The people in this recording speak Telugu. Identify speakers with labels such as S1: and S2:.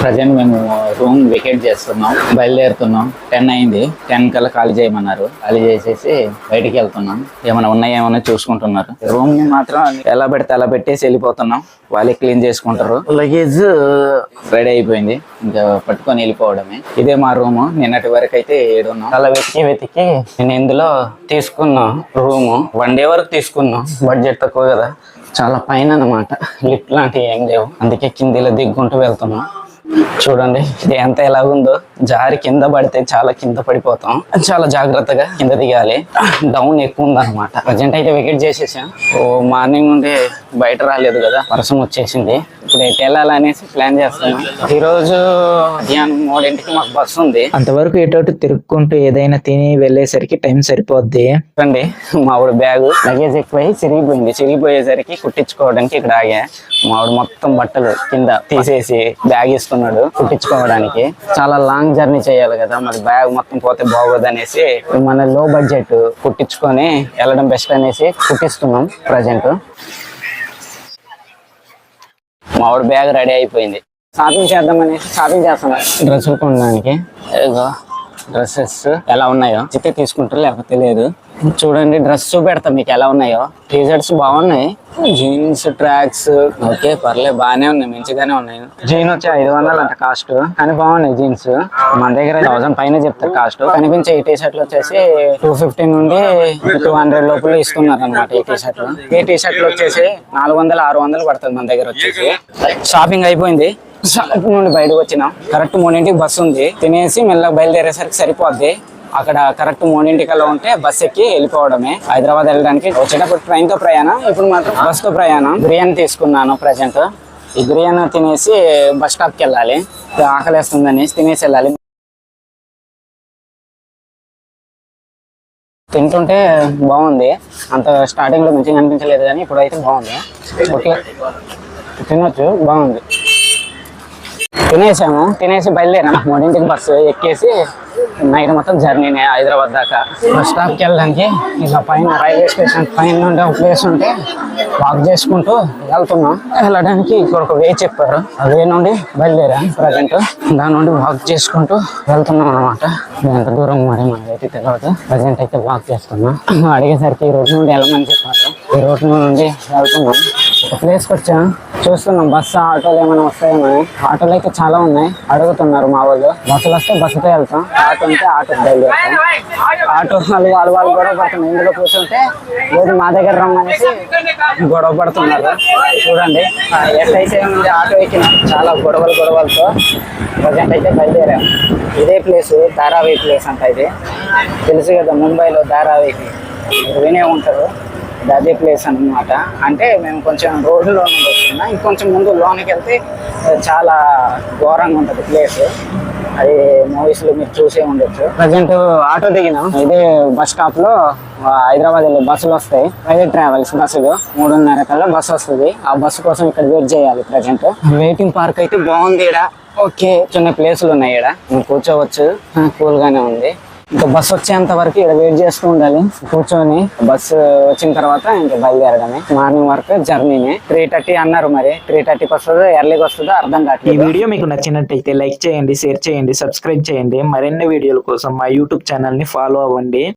S1: ప్రజెంట్ మేము రూమ్ వెకేట్ చేస్తున్నాం, బయలుదేరుతున్నాం. 10 అయింది. 10 కల్లా ఖాళీ చేయమన్నారు. ఖాళీ చేసేసి బయటికి వెళ్తున్నాం. ఏమైనా ఉన్నాయేమన్నా చూసుకుంటున్నారు. రూమ్ ని మాత్రం ఎలా పెడితే అలా పెట్టేసి వెళ్ళిపోతున్నాం. వాళ్ళే క్లీన్ చేసుకుంటారు. లగేజ్ రెడీ అయిపోయింది, ఇంకా పట్టుకొని వెళ్ళిపోవడమే. ఇదే మా రూమ్. నిన్నటి వరకు అయితే ఏడున్నాం. అలా వెతికి నేను ఇందులో తీసుకున్నా రూము. 1 డే వరకు తీసుకున్నాం. బడ్జెట్ తక్కువ కదా, చాలా పైన అన్నమాట. లిఫ్ట్ లాంటివి ఏం లేవు, అందుకే కిందిలో దిగ్గుంటూ వెళ్తున్నాం. చూడండి ఇది ఎంత ఎలాగుందో. జారి కింద పడితే చాలా కింద పడిపోతాం. చాలా జాగ్రత్తగా కింద దిగాలి. డౌన్ ఎక్కువ ఉందన్నమాట. ప్రజెంట్ అయితే వికెట్ చేసేసాం. మార్నింగ్ నుండి బయట రాలేదు కదా, వర్షం వచ్చేసింది. ఇప్పుడు ఎటు వెళ్ళాలనేసి ప్లాన్ చేస్తున్నాం. ఈ రోజు మధ్యాహ్నం 3ంటికి మాకు బస్సు ఉంది.
S2: అంతవరకు ఎటోటి తిరుక్కుంటూ ఏదైనా తిని వెళ్ళేసరికి టైం సరిపోద్ది.
S1: చూడండి మావిడ బ్యాగ్ లగేజ్ ఎక్కువై చిరిగిపోయింది. చిరిగిపోయేసరికి కుట్టించుకోవడానికి ఇక్కడ ఆగా. మావిడ మొత్తం బట్టలు కింద తీసేసి బ్యాగ్ ఇస్తున్నాడు కుట్టించుకోవడానికి. చాలా లాంగ్ జర్నీ చేయాలి కదా, మరి బ్యాగ్ మొత్తం పోతే బాగోదు అనేసి మన లో బడ్జెట్ కుట్టించుకొని వెళ్ళడం బెస్ట్ అనేసి కుట్టిస్తున్నాం. ప్రజెంట్ మావిడ బ్యాగ్ రెడీ అయిపోయింది. షాపింగ్ చేద్దామనేసి షాపింగ్ చేస్తున్నాం. డ్రెస్సులు కొనడానికి డ్రెస్సెస్ ఎలా ఉన్నాయో చెప్తే తీసుకుంటారు, లేకపోతే లేదు. చూడండి డ్రెస్ చూపెడతా మీకు ఎలా ఉన్నాయో. టీషర్ట్స్ బాగున్నాయి, జీన్స్ ట్రాక్స్ ఓకే పర్లేదు బాగానే ఉన్నాయి, మంచిగానే ఉన్నాయి. జీన్ వచ్చి 500 అంట కాస్ట్, కానీ బాగున్నాయి జీన్స్. మన దగ్గర 1000 పైన చెప్తారు కాస్ట్. కనిపించే ఈ టీషర్ట్లు వచ్చేసి 250 నుండి 200 లోపల ఇస్తున్నారు అనమాట. ఈ టీషర్ట్లు వచ్చేసి 400-600 పడుతుంది మన దగ్గర వచ్చేసి. షాపింగ్ అయిపోయింది. షాప్ నుండి బయటకు వచ్చినాం. కరెక్ట్ 3ంటికి బస్సు ఉంది. తినేసి మెల్లగా బయలుదేరేసరికి సరిపోద్ది. అక్కడ కరెక్ట్ 3ంటికల్లా ఉంటే బస్ ఎక్కి వెళ్ళిపోవడమే. హైదరాబాద్ వెళ్ళడానికి వచ్చేటప్పుడు ట్రైన్ తో ప్రయాణం, ఇప్పుడు మాత్రం బస్ తో ప్రయాణం. బిర్యానీ తీసుకున్నాను ప్రజెంట్. ఈ బిర్యానీ తినేసి బస్ స్టాప్కి వెళ్ళాలి. ఆకలేస్తుందని తినేసి వెళ్ళాలి. తింటుంటే బాగుంది. అంత స్టార్టింగ్ లో మంచిగా అనిపించలేదు, కానీ ఇప్పుడు అయితే బాగుంది. ఓకే తినొచ్చు, బాగుంది. తినేసి బయలుదేరాం. 3ంటికి బస్సు ఎక్కేసి నైట్ మొత్తం జర్నీనే హైదరాబాద్ దాకా. బస్ స్టాప్కి వెళ్ళడానికి ఇక పైన రైల్వే స్టేషన్ పైన ఉండే ఒక ప్లేస్ ఉంటే వాక్ చేసుకుంటూ వెళ్తున్నాం. వెళ్ళడానికి ఇక్కడ ఒక వే చెప్పారు, ఆ వే నుండి బయలుదేరాం. ప్రజెంట్ దాని నుండి వాక్ చేసుకుంటూ వెళ్తున్నాం అనమాట. ఎంత దూరం మరి మనకైతే తెలియదు. ప్రజెంట్ అయితే వాక్ చేస్తున్నాం. అడిగేసరికి ఈ రోడ్డు నుండి వెళ్ళమని చెప్పారు. ఈ రోడ్డు నుండి వెళ్తున్నాం. ఒక ప్లేస్కి వచ్చాం, చూస్తున్నాం బస్సు ఆటోలు ఏమైనా వస్తాయేమో. ఆటోలు అయితే చాలా ఉన్నాయి, అడుగుతున్నారు మా వాళ్ళు. బస్సులు వస్తే బస్సుతో వెళ్తాం, ఆటో ఉంటే ఆటో బయలుదేరుతాం. ఆటో వాళ్ళు గొడవ పడుతున్నారు. ఇందులో కూర్చుంటే లేదు మా దగ్గర రమ్మనేసి గొడవ పడుతున్నారు. చూడండి ఎట్లయితే ఉంది. ఆటో ఎక్కిన చాలా గొడవలతో ప్రజెంట్ అయితే బయలుదేరాం. ఇదే ప్లేస్ ధారావి ప్లేస్ అంట. ఇది తెలుసు కదా, ముంబైలో ధారావికి వినే ఉంటారు. అదే ప్లేస్ అన్నమాట. అంటే మేము కొంచెం రోడ్లో నుండి వస్తున్నాం. ఇంకొంచెం ముందు లోనికి వెళ్తే చాలా ఘోరంగా ఉంటుంది ప్లేస్. అది మూవీస్ లో మీరు చూసే ఉండొచ్చు. ప్రజెంట్ ఆటో దిగినాం. ఇదే బస్ స్టాప్ లో హైదరాబాద్ వెళ్ళే బస్సులు వస్తాయి, ప్రైవేట్ ట్రావెల్స్ బస్సులు. 3:30 కల్లా బస్సు వస్తుంది. ఆ బస్సు కోసం ఇక్కడ వెయిట్ చేయాలి. ప్రజెంట్ వెయిటింగ్ పార్క్ అయితే బాగుంది. ఇక్కడ ఓకే చిన్న ప్లేసులు ఉన్నాయి. ఇక్కడ కూర్చోవచ్చు, కూల్ గానే ఉంది. ఇంకా బస్సు వచ్చేంత వరకు ఇక్కడ వెయిట్ చేస్తూ ఉండాలి కూర్చొని. బస్సు వచ్చిన తర్వాత ఇంకా బయలుదేరడమే. మార్నింగ్ వరకు జర్నీనే. 3:30 అన్నారు, మరి 3:30కి వస్తుందో ఎర్లీగా వస్తుందో అర్థం కావట్లేదు.
S2: ఈ వీడియో మీకు నచ్చినట్టయితే లైక్ చేయండి, షేర్ చేయండి, సబ్స్క్రైబ్ చేయండి. మరిన్ని వీడియోల కోసం మా యూట్యూబ్ ఛానల్ ని ఫాలో అవ్వండి.